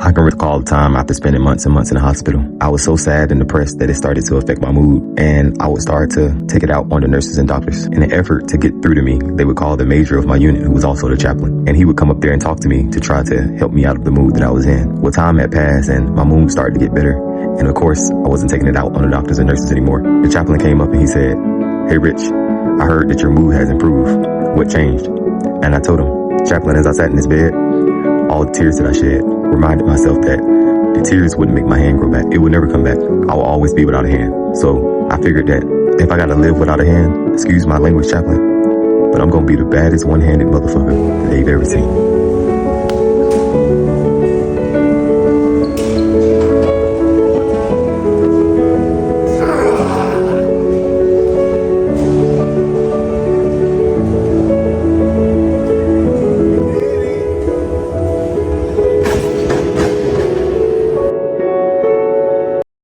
I can recall the time after spending months and months in the hospital. I was so sad and depressed that it started to affect my mood, and I would start to take it out on the nurses and doctors. In an effort to get through to me, they would call the major of my unit, who was also the chaplain, and he would come up there and talk to me to try to help me out of the mood that I was in. Well, time had passed and my mood started to get better, and of course, I wasn't taking it out on the doctors and nurses anymore. The chaplain came up and he said, "Hey Rich, I heard that your mood has improved. What changed?" And I told him, "Chaplain, as I sat in this bed, all the tears that I shed reminded myself that the tears wouldn't make my hand grow back. It would never come back. I will always be without a hand. So I figured that if I gotta live without a hand, excuse my language, chaplain, but I'm gonna be the baddest one-handed motherfucker that they've ever seen."